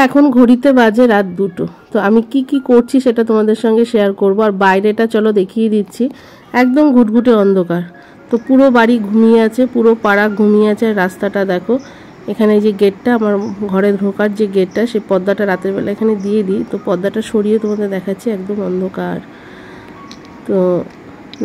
এখন ঘড়িতে বাজে রাত 2টো। তো আমি কি করছি সেটা তোমাদের সঙ্গে শেয়ার করব। আর বাইরেটা চলো দেখিয়ে দিচ্ছি, একদম ঘুটঘুটে অন্ধকার। তো পুরো বাড়ি ঘুমিয়ে আছে, পুরো পাড়া ঘুমিয়ে আছে। আর রাস্তাটা দেখো, এখানে যে গেটটা, আমার ঘরে ঢোকার যে গেটটা, সেই পর্দাটা রাতের বেলা এখানে দিয়ে দিই। তো পর্দাটা সরিয়ে তোমাদের দেখাচ্ছি, একদম অন্ধকার। তো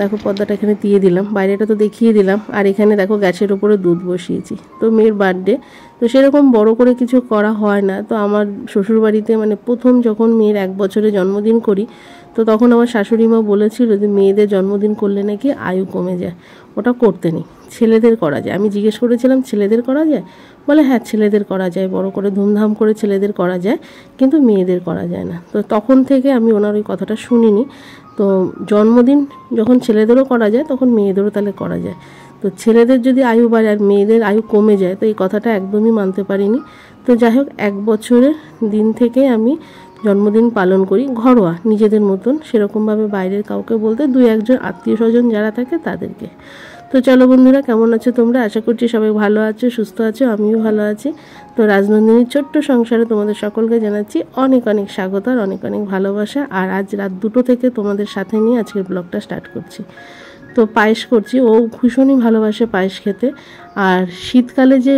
দেখো পর্দাটা এখানে দিয়ে দিলাম, বাইরেটা তো দেখিয়ে দিলাম। আর এখানে দেখো গ্যাসের উপরে দুধ বসিয়েছি। তো মেয়ের বার্থডে, তো সেরকম বড় করে কিছু করা হয় না। তো আমার শ্বশুরবাড়িতে মানে প্রথম যখন মেয়ের 1 বছরে জন্মদিন করি, তো তখন আমার শাশুড়ি মা বলেছিল যে মেয়েদের জন্মদিন করলে নাকি আয়ু কমে যায়, ওটা করতে নেই, ছেলেদের করা যায়। আমি জিজ্ঞেস করেছিলাম ছেলেদের করা যায়? বলে হ্যাঁ ছেলেদের করা যায়, বড় করে ধুমধাম করে ছেলেদের করা যায়, কিন্তু মেয়েদের করা যায় না। তো তখন থেকে আমি ওনার ওই কথাটা শুনিনি। তো জন্মদিন যখন ছেলেদেরও করা যায়, তখন মেয়েদেরও তাহলে করা যায়। তো ছেলেদের যদি আয়ু বাড়ে আর মেয়েদের আয়ু কমে যায়, তো এই কথাটা একদমই মানতে পারিনি। তো যাই হোক, 1 বছরের দিন থেকে আমি জন্মদিন পালন করি ঘরোয়া, নিজেদের মতন, সেরকমভাবে বাইরের কাউকে বলতে 2-1 আত্মীয় স্বজন যারা থাকে তাদেরকে। তো চলো বন্ধুরা, কেমন আছো তোমরা? আশা করছি সবাই ভালো আছো, সুস্থ আছো, আমিও ভালো আছি। তো রাজনন্দিনীর ছোট্ট সংসারে তোমাদের সকলকে জানাচ্ছি অনেক অনেক স্বাগত আর অনেক অনেক ভালোবাসা। আর আজ রাত 2টো থেকে তোমাদের সাথে নিয়ে আজকের ব্লগটা স্টার্ট করছি। তো পায়েস করছি, ও ভীষণই ভালোবাসে পায়েস খেতে। আর শীতকালে যে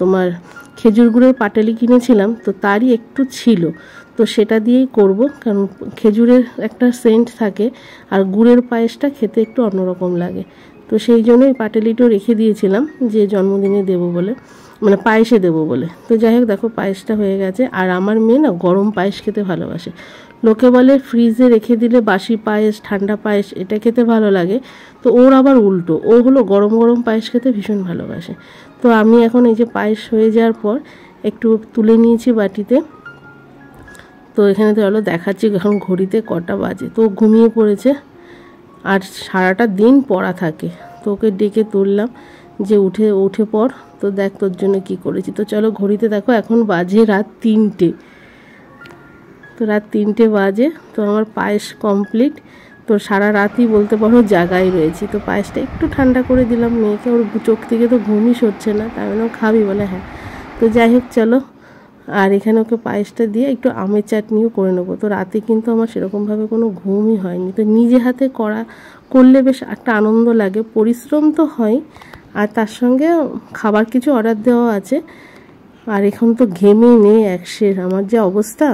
তোমার খেজুর গুড়ের পাটালি কিনেছিলাম, তো তারই একটু ছিল, তো সেটা দিয়েই করব। কারণ খেজুরের একটা সেন্ট থাকে আর গুড়ের পায়েসটা খেতে একটু অন্যরকম লাগে। তো সেই জন্যই পাটালিটাও রেখে দিয়েছিলাম যে জন্মদিনে দেবো বলে, মানে পায়েসে দেবো বলে। তো যাই হোক, দেখো পায়েসটা হয়ে গেছে। আর আমার মেয়ে না গরম পায়েস খেতে ভালোবাসে। লোকে বলে ফ্রিজে রেখে দিলে বাসি পায়েস, ঠান্ডা পায়েস এটা খেতে ভালো লাগে। তো ওর আবার উল্টো, ও হলো গরম গরম পায়েস খেতে ভীষণ ভালোবাসে। তো আমি এখন এই যে পায়েস হয়ে যাওয়ার পর একটু তুলে নিয়েছি বাটিতে। তো এখানে তো হলো দেখাচ্ছি এখন ঘড়িতে কটা বাজে। তো ঘুমিয়ে পড়েছে আর সারাটা দিন পড়া থাকে। তো ওকে ডেকে তুললাম যে উঠে পড়। তো দেখ তোর জন্য কি করেছি। তো চলো ঘড়িতে দেখো এখন বাজে রাত 3টে। তো রাত 3টে বাজে। তো আমার পায়েস কমপ্লিট। তো সারা রাতই বলতে পারো জাগাই রয়েছি। তো পায়েসটা একটু ঠান্ডা করে দিলাম মেয়েকে, ওর চোখ থেকে তো ঘুমই সরছে না। তাই মানে খাবি বলে হ্যাঁ। তো যাই হোক চলো, আর এখানে ওকে পায়েসটা দিয়ে একটু আমের চাটনিও করে নেবো। তো রাতে কিন্তু আমার সেরকমভাবে কোনো ঘুমই হয়নি। তো নিজে হাতে করলে বেশ একটা আনন্দ লাগে, পরিশ্রম তো হয়, আর তার সঙ্গে খাবার কিছু অর্ডার দেওয়া আছে। আর এখন তো ঘেমে নেই একশের, আমার যে অবস্থা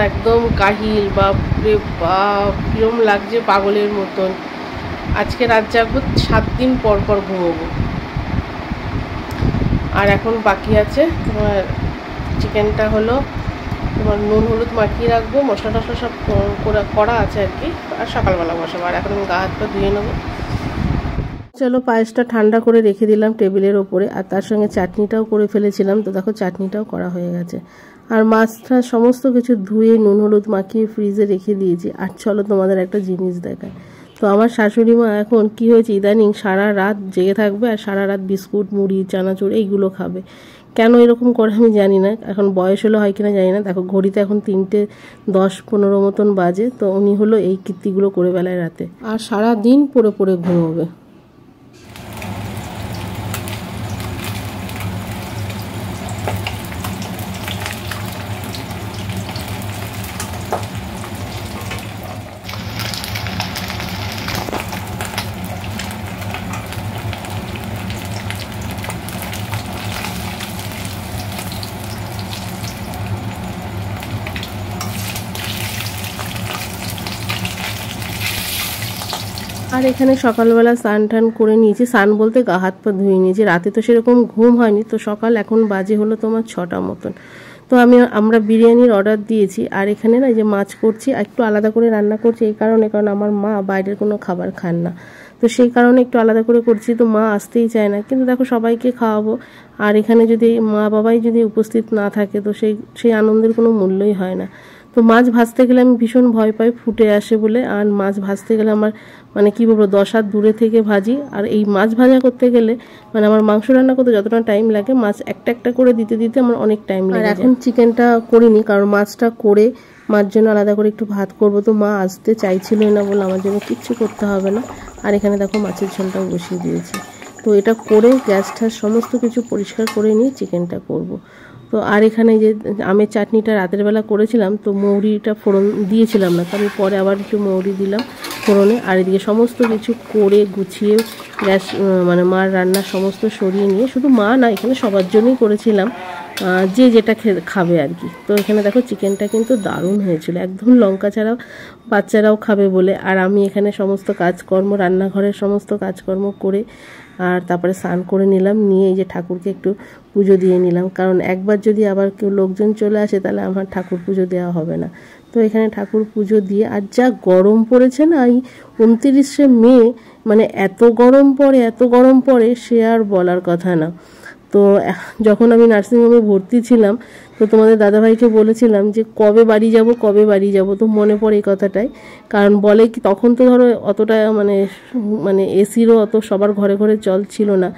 একদম কাহিল, বাপরে বাপ, কিরম লাগছে পাগলের মতন। আজকে রাত জাগবো, 7 দিন পর পর ঘুমোবো। আর এখন বাকি আছে তোমার চিকেনটা হলো তোমার নুন হলুদ মাখিয়ে রাখবো, মশলা টশলা সব করা আছে আর কি। আর সকালবেলা বসাবো। আর এখন আমি গা হাত পা ধুয়ে নেবো। চলো পায়েসটা ঠান্ডা করে রেখে দিলাম টেবিলের ওপরে। আর তার সঙ্গে চাটনিটাও করে ফেলেছিলাম। তো দেখো চাটনিটাও করা হয়ে গেছে। আর মাছটা সমস্ত কিছু ধুয়ে নুন হলুদ মাখিয়ে ফ্রিজে রেখে দিয়েছি। আর চলো তোমাদের একটা জিনিস দেখায়। তো আমার শাশুড়ি মা এখন কি হয়েছে, ইদানিং সারা রাত জেগে থাকবে আর সারা রাত বিস্কুট, মুড়ি, চানাচুর এইগুলো খাবে। কেন এরকম করে আমি জানি না, এখন বয়স হলো হয় কিনা জানি না। দেখো ঘড়িতে এখন 3:10-15 মতন বাজে। তো উনি হলো এই কীর্তিগুলো করে বেলায় রাতে, আর সারা দিন পড়ে পড়ে ঘুমোবে। আর এখানে সকালবেলা স্নান টান করে নিয়েছি, স্নান বলতে গা হাত পা ধুয়ে নিয়েছি। রাতে তো সেরকম ঘুম হয়নি। তো সকাল এখন বাজে হলো তোমার 6টা মতন। তো আমরা বিরিয়ানির অর্ডার দিয়েছি। আর এখানে না যে মাছ করছি, একটু আলাদা করে রান্না করছি এই কারণে, কারণ আমার মা বাইরের কোনো খাবার খান না। তো সেই কারণে একটু আলাদা করে করছি। তো মা আসতেই চায় না, কিন্তু দেখো সবাইকে খাওয়াবো। আর এখানে যদি মা বাবাই যদি উপস্থিত না থাকে, তো সেই আনন্দের কোনো মূল্যই হয় না। তো মাছ ভাজতে গেলে আমি ভীষণ ভয় পাই, ফুটে আসে বলে। আর মাছ ভাজতে গেলে আমার মানে কি বলবো, 10 হাত দূরে থেকে ভাজি। আর এই মাছ ভাজা করতে গেলে মানে আমার মাংস রান্না করতে যতটা টাইম লাগে, মাছ একটা একটা করে দিতে দিতে আমার অনেক টাইম লাগে। এখন চিকেনটা করিনি, কারণ মাছটা করে মার জন্য আলাদা করে একটু ভাত করব। তো মা আসতে চাইছিলই না বলে আমার জন্য কিচ্ছু করতে হবে না। আর এখানে দেখো মাছের ঝোলটাও বসিয়ে দিয়েছি। তো এটা করে গ্যাস ঠ্যাস সমস্ত কিছু পরিষ্কার করে নিয়ে চিকেনটা করব। তো আর এখানে যে আমের চাটনিটা রাতের বেলা করেছিলাম, তো মৌরিটা ফোড়ন দিয়েছিলাম না, তো আমি পরে আবার একটু মৌরি দিলাম ফোড়নে। আর এদিকে সমস্ত কিছু করে গুছিয়ে গ্যাস মানে মার রান্না সমস্ত সরিয়ে নিয়ে, শুধু মা না এখানে সবার জন্যই করেছিলাম, যে যেটা খাবে আর কি। তো এখানে দেখো চিকেনটা কিন্তু দারুণ হয়েছিল, একদম লঙ্কা ছাড়াও বাচ্চারাও খাবে বলে। আর আমি এখানে সমস্ত কাজকর্ম, রান্নাঘরের সমস্ত কাজকর্ম করে আর তারপরে স্নান করে নিলাম, নিয়ে এই যে ঠাকুরকে একটু পুজো দিয়ে নিলাম, কারণ একবার যদি আবার কেউ লোকজন চলে আসে তাহলে আমার ঠাকুর পুজো দেওয়া হবে না। তো এখানে ঠাকুর পুজো দিয়ে, আর যা গরম পড়েছে না এই 29শে মে, মানে এত গরম পড়ে সে আর বলার কথা না। তো যখন আমি নার্সিংহোমে ভর্তি ছিলাম, তো তোমাদের দাদাভাইকে বলেছিলাম যে কবে বাড়ি যাব, তো মনে পড়ে এই কথাটাই। কারণ বলে কি তখন তো ধরো অতটা মানে এসিরও অত সবার ঘরে ঘরে চল ছিল না,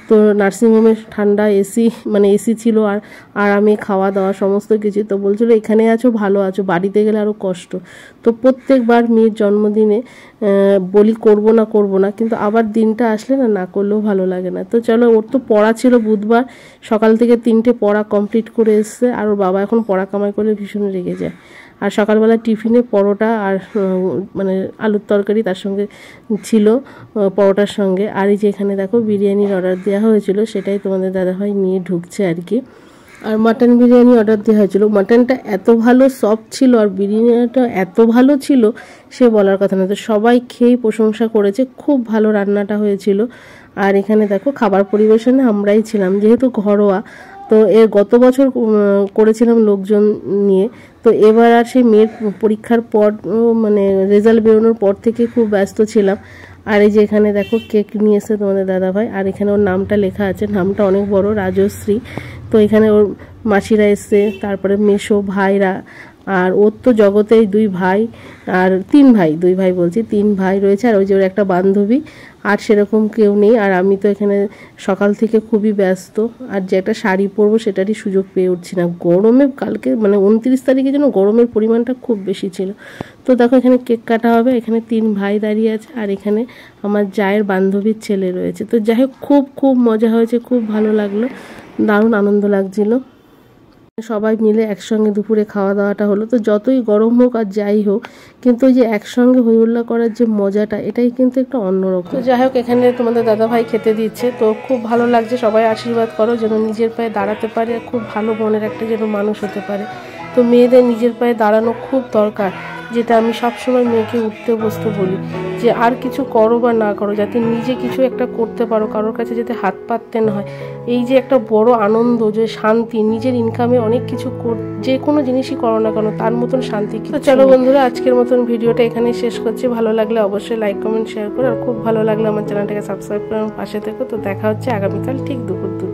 তো নার্সিংহোমে ঠান্ডা এসি ছিল, আর আরামে খাওয়া দাওয়া সমস্ত কিছু। তো বলছিল এখানে আছো ভালো আছো, বাড়িতে গেলে আরও কষ্ট। তো প্রত্যেকবার মেয়ের জন্মদিনে বলি করব না, কিন্তু আবার দিনটা আসলে না করলেও ভালো লাগে না। তো চলো, ওর তো পড়া ছিল বুধবার, সকাল থেকে 3টে পড়া কমপ্লিট করে এসছে, আর ওর বাবা এখন পড়া কামাই করলে ভীষণ রেগে যায়। আর সকালবেলা টিফিনে পরোটা আর মানে আলুর তরকারি তার সঙ্গে ছিল, পরোটার সঙ্গে। আর এই যে এখানে দেখো বিরিয়ানির অর্ডার দেওয়া হয়েছিল, সেটাই তোমাদের দাদাভাই নিয়ে ঢুকছে আর কি। আর মাটন বিরিয়ানি অর্ডার দেওয়া হয়েছিল, মাটনটা এত ভালো সফট ছিল আর বিরিয়ানিটা এত ভালো ছিল সে বলার কথা না। তো সবাই খেয়েই প্রশংসা করেছে, খুব ভালো রান্নাটা হয়েছিল। আর এখানে দেখো খাবার পরিবেশনে আমরাই ছিলাম, যেহেতু ঘরোয়া, তো এর গত বছর করেছিলাম লোকজন নিয়ে। তো এবার আর সেই মেয়ের পরীক্ষার পর মানে রেজাল্ট বেরোনোর পর থেকে খুব ব্যস্ত ছিলাম। আর এই যে এখানে দেখো কেক নিয়ে এসে তোমাদের দাদাভাই, আর এখানে ওর নামটা লেখা আছে, নামটা অনেক বড়, রাজশ্রী। তো এখানে ওর মাসিরা এসছে, তারপরে মেসো ভাইরা, আর ওর তো জগতে 2 ভাই আর 3 ভাই, 2 ভাই বলছি, 3 ভাই রয়েছে। আর ওই যে ওর একটা বান্ধবী, আর সেরকম কেউ নেই। আর আমি তো এখানে সকাল থেকে খুবই ব্যস্ত, আর যে একটা শাড়ি পরবো সেটারই সুযোগ পেয়ে উঠছি না গরমে। কালকে মানে 29 তারিখে যেন গরমের পরিমাণটা খুব বেশি ছিল। তো দেখো এখানে কেক কাটা হবে, এখানে 3 ভাই দাঁড়িয়ে আছে, আর এখানে আমার জায়ের বান্ধবীর ছেলে রয়েছে। তো যাই হোক খুব মজা হয়েছে, খুব ভালো লাগলো, দারুণ আনন্দ লাগছিল। সবাই মিলে একসঙ্গে দুপুরে খাওয়া দাওয়াটা হলো। তো যতই গরম হোক আর যাই হোক, কিন্তু ওই যে একসঙ্গে হই হুল্লা করার যে মজাটা, এটাই কিন্তু একটা অন্যরকম। তো যাই হোক এখানে তোমাদের দাদাভাই খেতে দিচ্ছে, তো খুব ভালো লাগছে। সবাই আশীর্বাদ করো যেন নিজের পায়ে দাঁড়াতে পারে, আর খুব ভালো মনের একটা যেন মানুষ হতে পারে। তো মেয়েদের নিজের পায়ে দাঁড়ানো খুব দরকার, যেটা আমি সবসময় মেয়েকে উঠতে বসতে বলি, যে আর কিছু করো বা না করো, যাতে নিজে কিছু একটা করতে পারো, কারোর কাছে যাতে হাত পাততে না হয়। এই যে একটা বড় আনন্দ, যে শান্তি, নিজের ইনকামে অনেক কিছু যে কোনো জিনিসই করো না কেন তার মতন শান্তি। তো চলো বন্ধুরা, আজকের মতন ভিডিওটা এখানেই শেষ করছি। ভালো লাগলে অবশ্যই লাইক কমেন্ট শেয়ার করো, আর খুব ভালো লাগলে আমার চ্যানেলটাকে সাবস্ক্রাইব করে আমার পাশে থেকো। তো দেখা হচ্ছে আগামীকাল ঠিক দুপুর 2টায়।